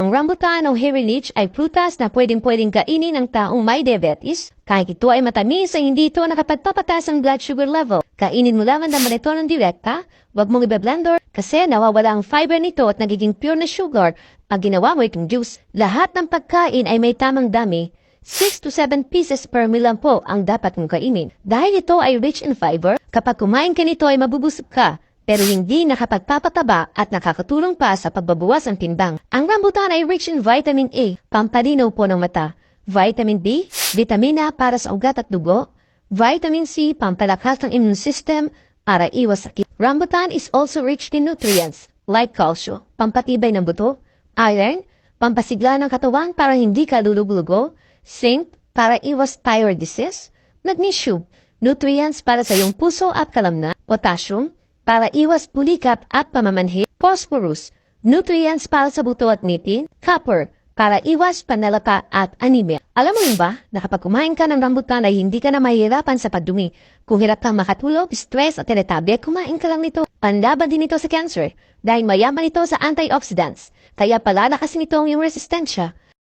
Ang rambutan o herilich ay prutas na pwedeng-pwedeng kainin ng taong may diabetes. Kahit ito ay matamis ay hindi ito nakapagpapatas ang blood sugar level. Kainin mo lamang naman ito ng direkta. Huwag mong ibe-blender kasi nawawala ang fiber nito at nagiging pure na sugar. Pag ginawa mo itong juice, lahat ng pagkain ay may tamang dami. 6 to 7 pieces per meal lang po ang dapat mong kainin. Dahil ito ay rich in fiber, kapag kumain ka nito ay mabubusog ka. Pero hindi nakapagpapataba at nakakatulong pa sa pagbabawas ng timbang. Ang rambutan ay rich in vitamin A, pamparinaw po ng mata. Vitamin B, vitamina para sa ugat at dugo. Vitamin C, pampalakas ng immune system para iwas sakit. Rambutan is also rich in nutrients like calcium, pampatibay ng buto. Iron, pampasigla ng katawan para hindi ka lulug-lugo. Zinc, para iwas thyroid disease. Magnesium, nutrients para sa iyong puso at kalamnan. Potassium, para iwas pulikap at pamamanhid. Phosphorus, nutrients para sa buto at ngipin. Copper, para iwas panlalapa at anemia. Alam mo yun ba, na kapag kumain ka ng rambutan ay hindi ka na mahihirapan sa pagdumi. Kung hirap kang makatulog, stress at irritable, kumain ka lang nito. Panlaban din ito sa cancer dahil mayaman ito sa antioxidants. Kaya palalakas nito ang iyong resistensya.